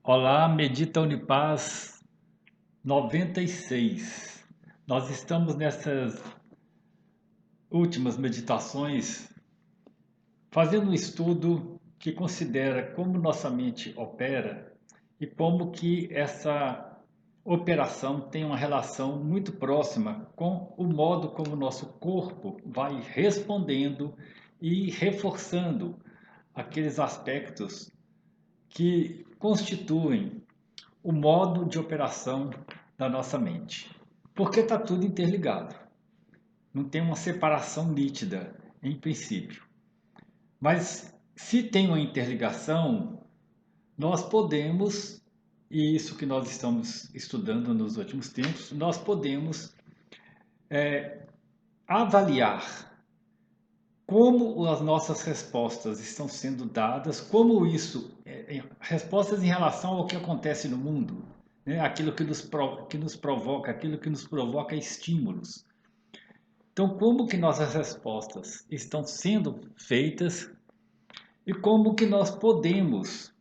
Olá, Medita Unipaz 96. Nós estamos nessas últimas meditações fazendo um estudo que considera como nossa mente opera e como que essa operação tem uma relação muito próxima com o modo como o nosso corpo vai respondendo e reforçando aqueles aspectos que constituem o modo de operação da nossa mente. Porque está tudo interligado. Não tem uma separação nítida, em princípio. Mas se tem uma interligação, nós podemos, e isso que nós estamos estudando nos últimos tempos, nós podemos avaliar como as nossas respostas estão sendo dadas, como isso, respostas em relação ao que acontece no mundo, né? Aquilo que nos provoca, aquilo que nos provoca estímulos. Então, como que nossas respostas estão sendo feitas e como que nós podemos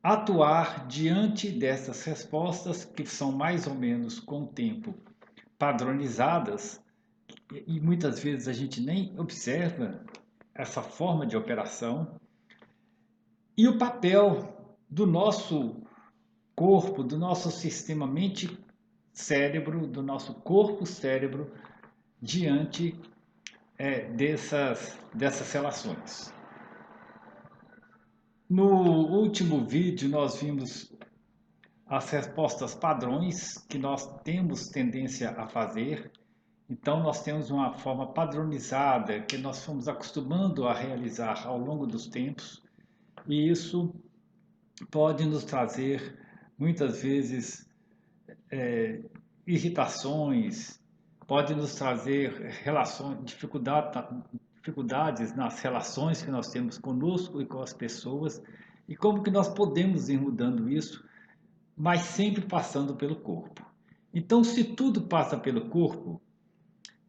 atuar diante dessas respostas que são mais ou menos com o tempo padronizadas e muitas vezes a gente nem observa essa forma de operação e o papel do nosso corpo, do nosso sistema mente-cérebro, do nosso corpo-cérebro diante dessas relações. No último vídeo nós vimos as respostas padrões que nós temos tendência a fazer. Então nós temos uma forma padronizada que nós fomos acostumando a realizar ao longo dos tempos. E isso pode nos trazer, muitas vezes, irritações, pode nos trazer dificuldades nas relações que nós temos conosco e com as pessoas, e como que nós podemos ir mudando isso, mas sempre passando pelo corpo. Então, se tudo passa pelo corpo,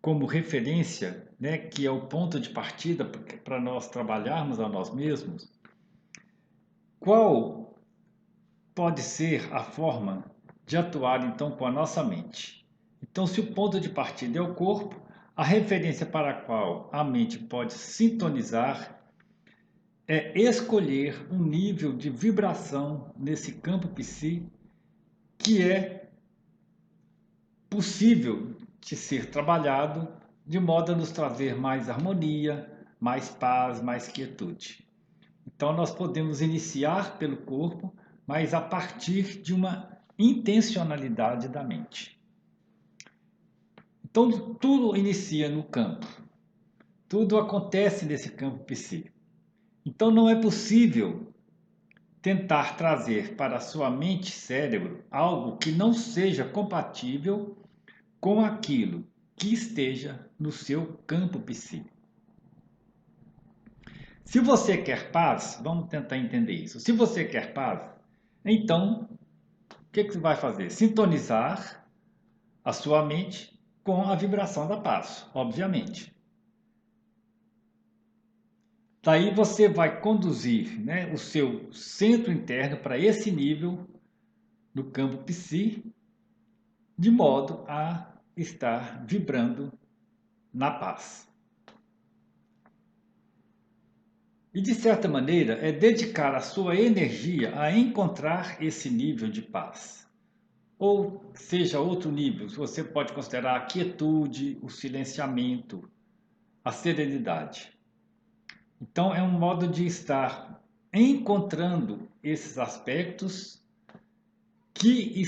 como referência, né, que é o ponto de partida para nós trabalharmos a nós mesmos, qual pode ser a forma de atuar então com a nossa mente? Então, se o ponto de partida é o corpo, a referência para a qual a mente pode sintonizar é escolher um nível de vibração nesse campo psi que é possível de ser trabalhado de modo a nos trazer mais harmonia, mais paz, mais quietude. Então, nós podemos iniciar pelo corpo, mas a partir de uma intencionalidade da mente. Então, tudo inicia no campo. Tudo acontece nesse campo psíquico. Então, não é possível tentar trazer para a sua mente-cérebro algo que não seja compatível com aquilo que esteja no seu campo psíquico. Se você quer paz, vamos tentar entender isso. Se você quer paz, então o que você vai fazer? Sintonizar a sua mente com a vibração da paz, obviamente. Daí você vai conduzir, né, o seu centro interno para esse nível do campo psi, de modo a estar vibrando na paz. E de certa maneira é dedicar a sua energia a encontrar esse nível de paz. Ou seja, outro nível, você pode considerar a quietude, o silenciamento, a serenidade. Então é um modo de estar encontrando esses aspectos que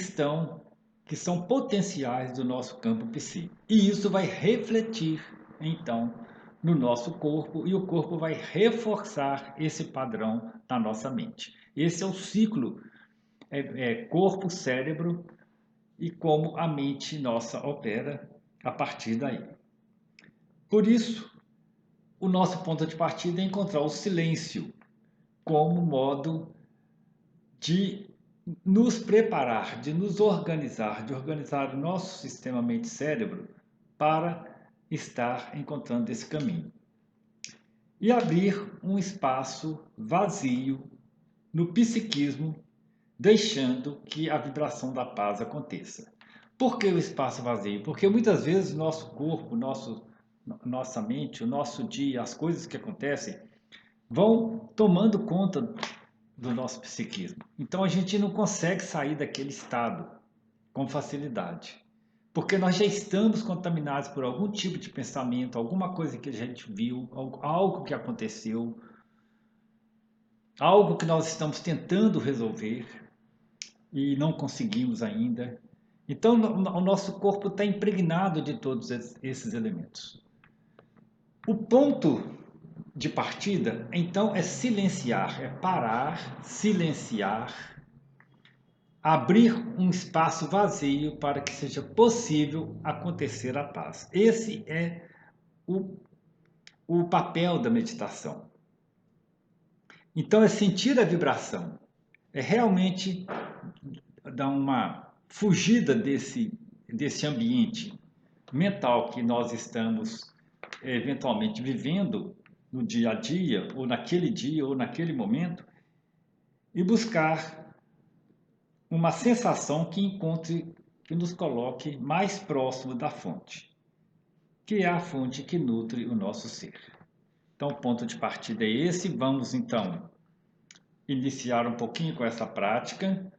são potenciais do nosso campo psíquico. E isso vai refletir então no nosso corpo e o corpo vai reforçar esse padrão na nossa mente. Esse é o ciclo corpo-cérebro e como a mente nossa opera a partir daí. Por isso, o nosso ponto de partida é encontrar o silêncio como modo de nos preparar, de nos organizar, de organizar o nosso sistema mente-cérebro para estar encontrando esse caminho. E abrir um espaço vazio no psiquismo deixando que a vibração da paz aconteça. Por que o espaço vazio? Porque muitas vezes nosso corpo, nossa mente, o nosso dia, as coisas que acontecem vão tomando conta do nosso psiquismo. Então a gente não consegue sair daquele estado com facilidade. Porque nós já estamos contaminados por algum tipo de pensamento, alguma coisa que a gente viu, algo que aconteceu, algo que nós estamos tentando resolver e não conseguimos ainda. Então, o nosso corpo está impregnado de todos esses elementos. O ponto de partida, então, é silenciar, é parar, silenciar, abrir um espaço vazio para que seja possível acontecer a paz. Esse é o, o papel da meditação. Então, é sentir a vibração, é realmente dar uma fugida desse ambiente mental que nós estamos eventualmente vivendo no dia a dia, ou naquele momento, e buscar uma sensação que nos coloque mais próximo da fonte, que é a fonte que nutre o nosso ser. Então, o ponto de partida é esse. Vamos, então, iniciar um pouquinho com essa prática,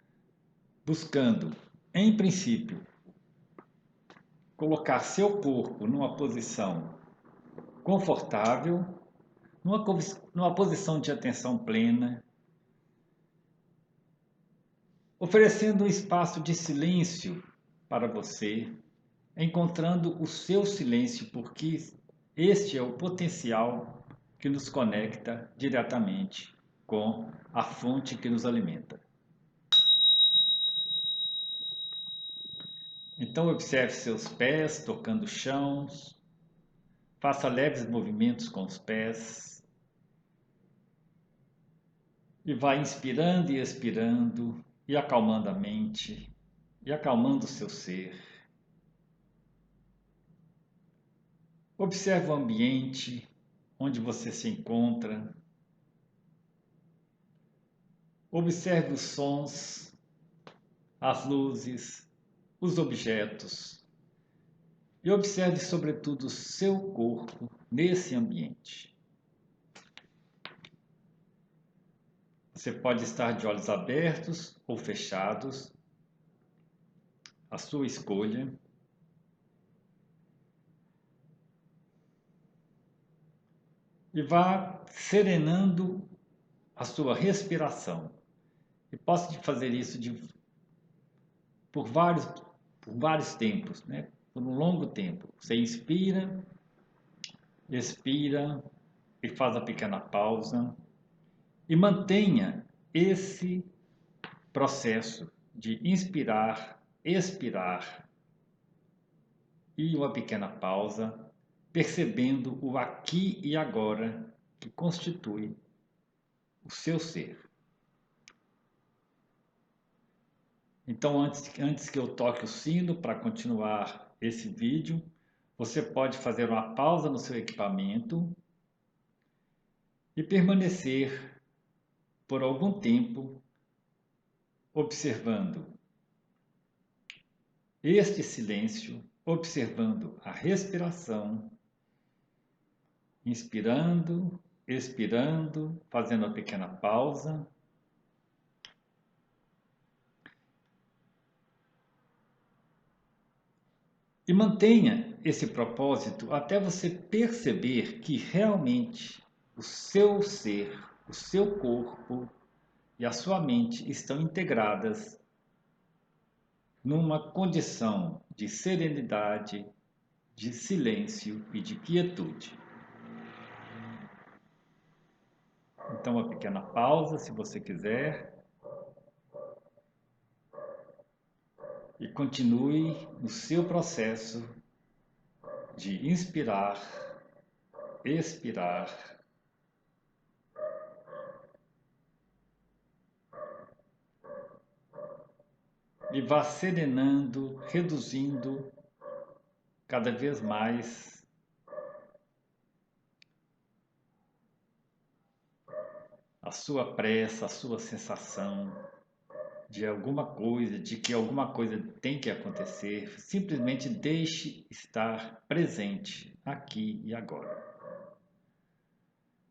buscando, em princípio, colocar seu corpo numa posição confortável, numa posição de atenção plena, oferecendo um espaço de silêncio para você, encontrando o seu silêncio, porque este é o potencial que nos conecta diretamente com a fonte que nos alimenta. Então observe seus pés tocando o chão, faça leves movimentos com os pés e vá inspirando e expirando e acalmando a mente e acalmando o seu ser. Observe o ambiente onde você se encontra. Observe os sons, as luzes, os objetos. E observe, sobretudo, o seu corpo nesse ambiente. Você pode estar de olhos abertos ou fechados, a sua escolha. E vá serenando a sua respiração. E posso fazer isso por vários tempos, né? Por um longo tempo. Você inspira, expira e faz a pequena pausa. E mantenha esse processo de inspirar, expirar e uma pequena pausa, percebendo o aqui e agora que constitui o seu ser. Então, antes que eu toque o sino para continuar esse vídeo, você pode fazer uma pausa no seu equipamento e permanecer por algum tempo observando este silêncio, observando a respiração, inspirando, expirando, fazendo uma pequena pausa. E mantenha esse propósito até você perceber que realmente o seu ser, o seu corpo e a sua mente estão integradas numa condição de serenidade, de silêncio e de quietude. Então, uma pequena pausa, se você quiser, e continue no seu processo de inspirar, expirar e vá serenando, reduzindo cada vez mais a sua pressa, a sua sensação de alguma coisa, de que alguma coisa tem que acontecer, simplesmente deixe estar presente aqui e agora.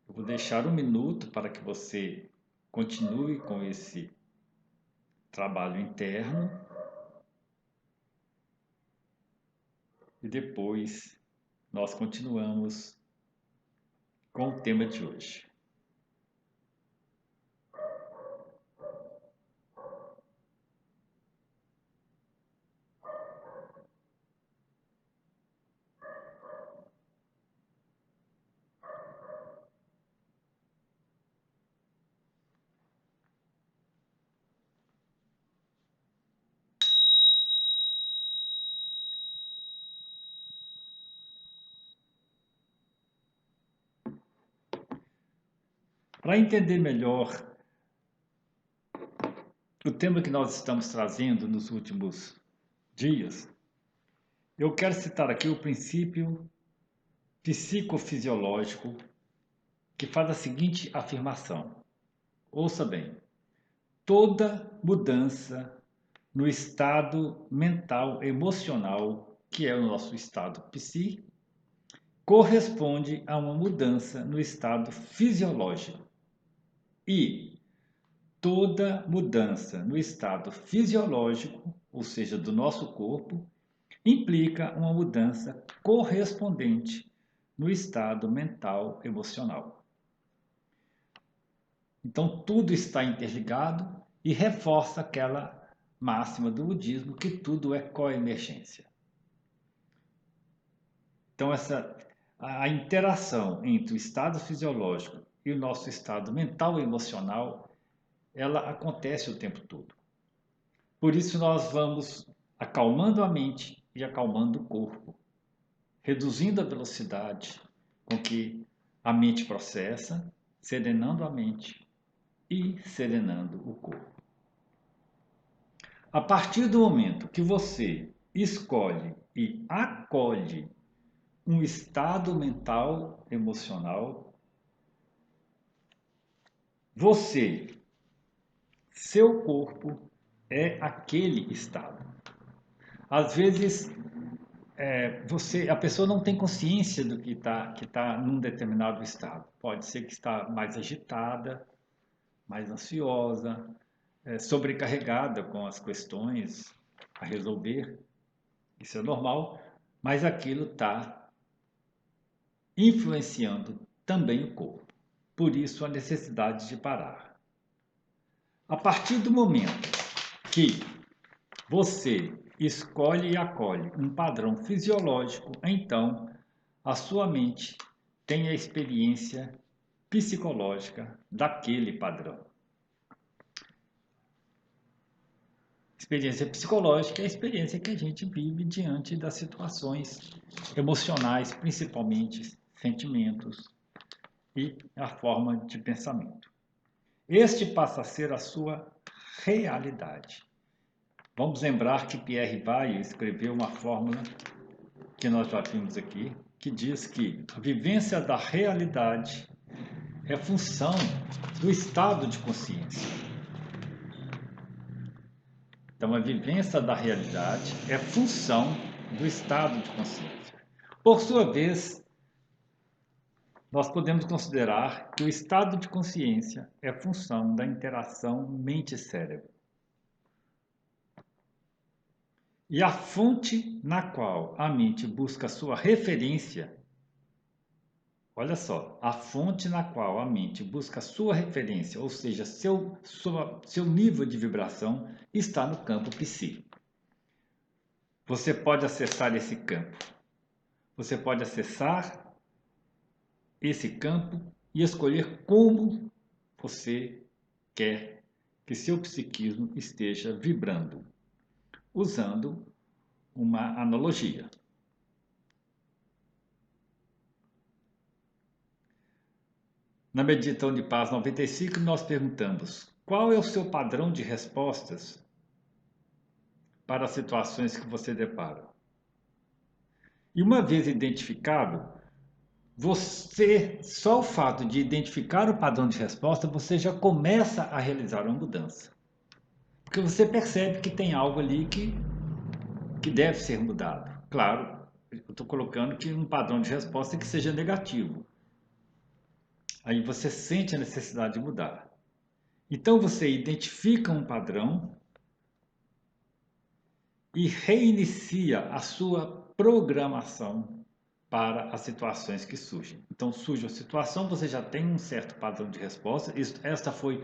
Eu vou deixar 1 minuto para que você continue com esse trabalho interno e depois nós continuamos com o tema de hoje. Para entender melhor o tema que nós estamos trazendo nos últimos dias, eu quero citar aqui o princípio psicofisiológico que faz a seguinte afirmação. Ouça bem: toda mudança no estado mental emocional, que é o nosso estado psi, corresponde a uma mudança no estado fisiológico. E toda mudança no estado fisiológico, ou seja, do nosso corpo, implica uma mudança correspondente no estado mental emocional. Então, tudo está interligado e reforça aquela máxima do budismo que tudo é coemergência. Então, a interação entre o estado fisiológico e o nosso estado mental e emocional, ela acontece o tempo todo. Por isso, nós vamos acalmando a mente e acalmando o corpo, reduzindo a velocidade com que a mente processa, serenando a mente e serenando o corpo. A partir do momento que você escolhe e acolhe um estado mental emocional, seu corpo é aquele estado. Às vezes, a pessoa não tem consciência do que tá num determinado estado. Pode ser que está mais agitada, mais ansiosa, sobrecarregada com as questões a resolver. Isso é normal, mas aquilo está influenciando também o corpo. Por isso a necessidade de parar. A partir do momento que você escolhe e acolhe um padrão fisiológico, então a sua mente tem a experiência psicológica daquele padrão. Experiência psicológica é a experiência que a gente vive diante das situações emocionais, principalmente sentimentos e a forma de pensamento. Este passa a ser a sua realidade. Vamos lembrar que Pierre Bayle escreveu uma fórmula que nós já vimos aqui, que diz que a vivência da realidade é função do estado de consciência. Então, a vivência da realidade é função do estado de consciência. Por sua vez, nós podemos considerar que o estado de consciência é função da interação mente-cérebro. E a fonte na qual a mente busca sua referência, olha só, a fonte na qual a mente busca sua referência, ou seja, seu nível de vibração, está no campo psíquico. Você pode acessar esse campo. Você pode acessar esse campo e escolher como você quer que seu psiquismo esteja vibrando, usando uma analogia. Na Meditação de Paz 95, nós perguntamos: qual é o seu padrão de respostas para as situações que você depara? E uma vez identificado, só o fato de identificar o padrão de resposta, você já começa a realizar uma mudança. Porque você percebe que tem algo ali que deve ser mudado. Claro, eu estou colocando que um padrão de resposta que seja negativo. Aí você sente a necessidade de mudar. Então você identifica um padrão e reinicia a sua programação para as situações que surgem. Então surge a situação, você já tem um certo padrão de resposta. Esta foi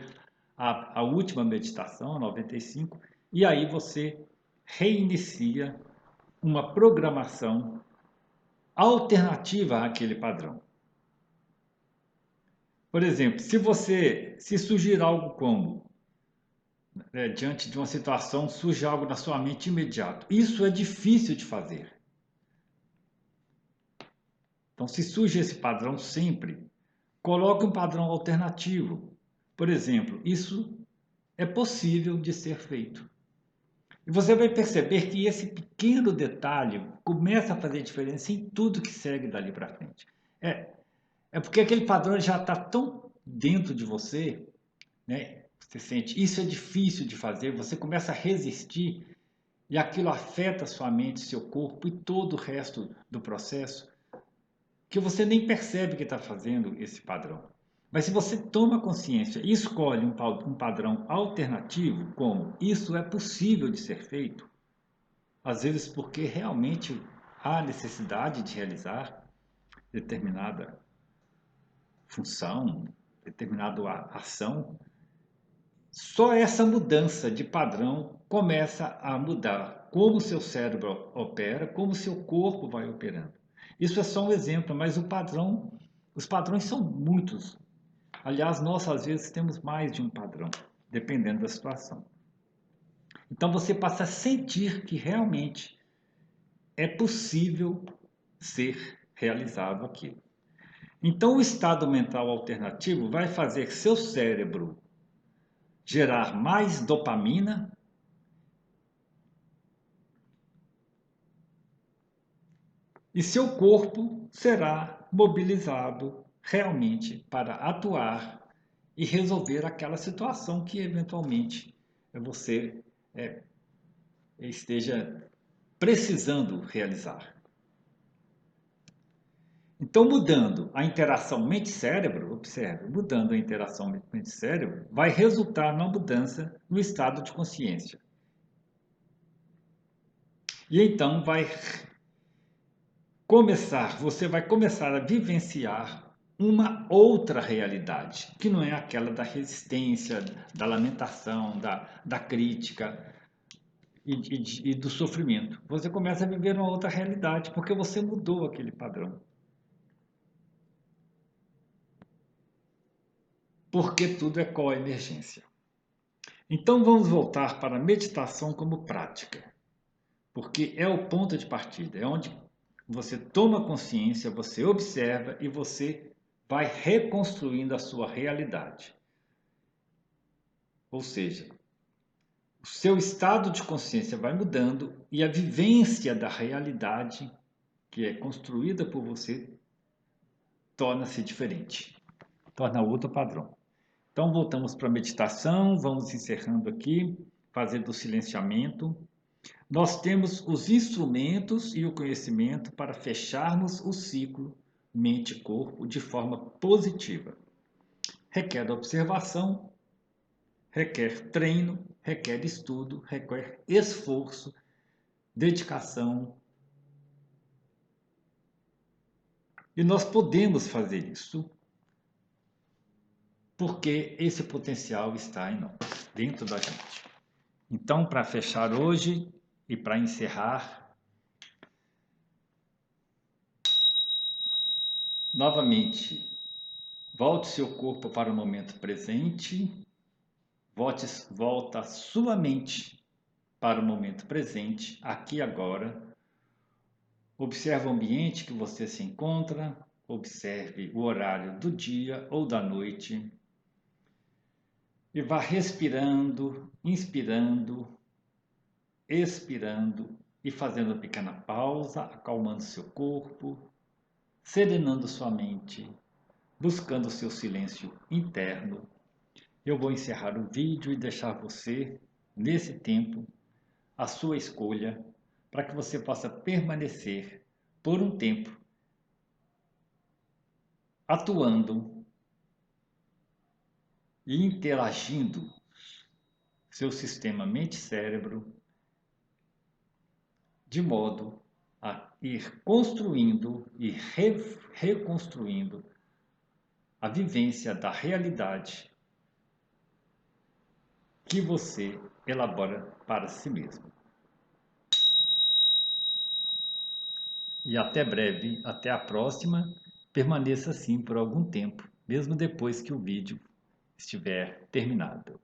a última meditação, a 95, e aí você reinicia uma programação alternativa àquele padrão. Por exemplo, se surgir algo como, diante de uma situação, surge algo na sua mente imediato. Isso é difícil de fazer. Então, se surge esse padrão sempre, coloque um padrão alternativo. Por exemplo, isso é possível de ser feito. E você vai perceber que esse pequeno detalhe começa a fazer diferença em tudo que segue dali para frente. É, é porque aquele padrão já está tão dentro de você, né? Você sente, isso é difícil de fazer, você começa a resistir e aquilo afeta sua mente, seu corpo e todo o resto do processo, que você nem percebe que está fazendo esse padrão. Mas se você toma consciência e escolhe um padrão alternativo, como isso é possível de ser feito, às vezes porque realmente há necessidade de realizar determinada função, determinada ação, só essa mudança de padrão começa a mudar como o seu cérebro opera, como o seu corpo vai operando. Isso é só um exemplo, mas os padrões são muitos. Aliás, nós às vezes temos mais de um padrão, dependendo da situação. Então você passa a sentir que realmente é possível ser realizado aquilo. Então o estado mental alternativo vai fazer seu cérebro gerar mais dopamina e seu corpo será mobilizado realmente para atuar e resolver aquela situação que eventualmente você é, esteja precisando realizar. Então, mudando a interação mente-cérebro, observe, mudando a interação mente-cérebro, vai resultar numa mudança no estado de consciência. E então você vai começar a vivenciar uma outra realidade, que não é aquela da resistência, da lamentação, da crítica e do sofrimento. Você começa a viver uma outra realidade, porque você mudou aquele padrão. Porque tudo é coemergência. Então vamos voltar para a meditação como prática, porque é o ponto de partida, é onde você toma consciência, você observa e você vai reconstruindo a sua realidade. Ou seja, o seu estado de consciência vai mudando e a vivência da realidade que é construída por você torna-se diferente, torna outro padrão. Então voltamos para a meditação, vamos encerrando aqui, fazendo o silenciamento. Nós temos os instrumentos e o conhecimento para fecharmos o ciclo mente-corpo de forma positiva. Requer observação, requer treino, requer estudo, requer esforço, dedicação. E nós podemos fazer isso porque esse potencial está em nós, dentro da gente. Então, para fechar hoje e para encerrar, novamente, volte seu corpo para o momento presente, volta sua mente para o momento presente, aqui e agora. Observe o ambiente que você se encontra, observe o horário do dia ou da noite e vá respirando, inspirando, expirando e fazendo uma pequena pausa, acalmando seu corpo, serenando sua mente, buscando seu silêncio interno. Eu vou encerrar o vídeo e deixar você nesse tempo, a sua escolha, para que você possa permanecer por um tempo atuando e interagindo seu sistema mente-cérebro de modo a ir construindo e reconstruindo a vivência da realidade que você elabora para si mesmo. E até breve, até a próxima. Permaneça assim por algum tempo, mesmo depois que o vídeo estiver terminado.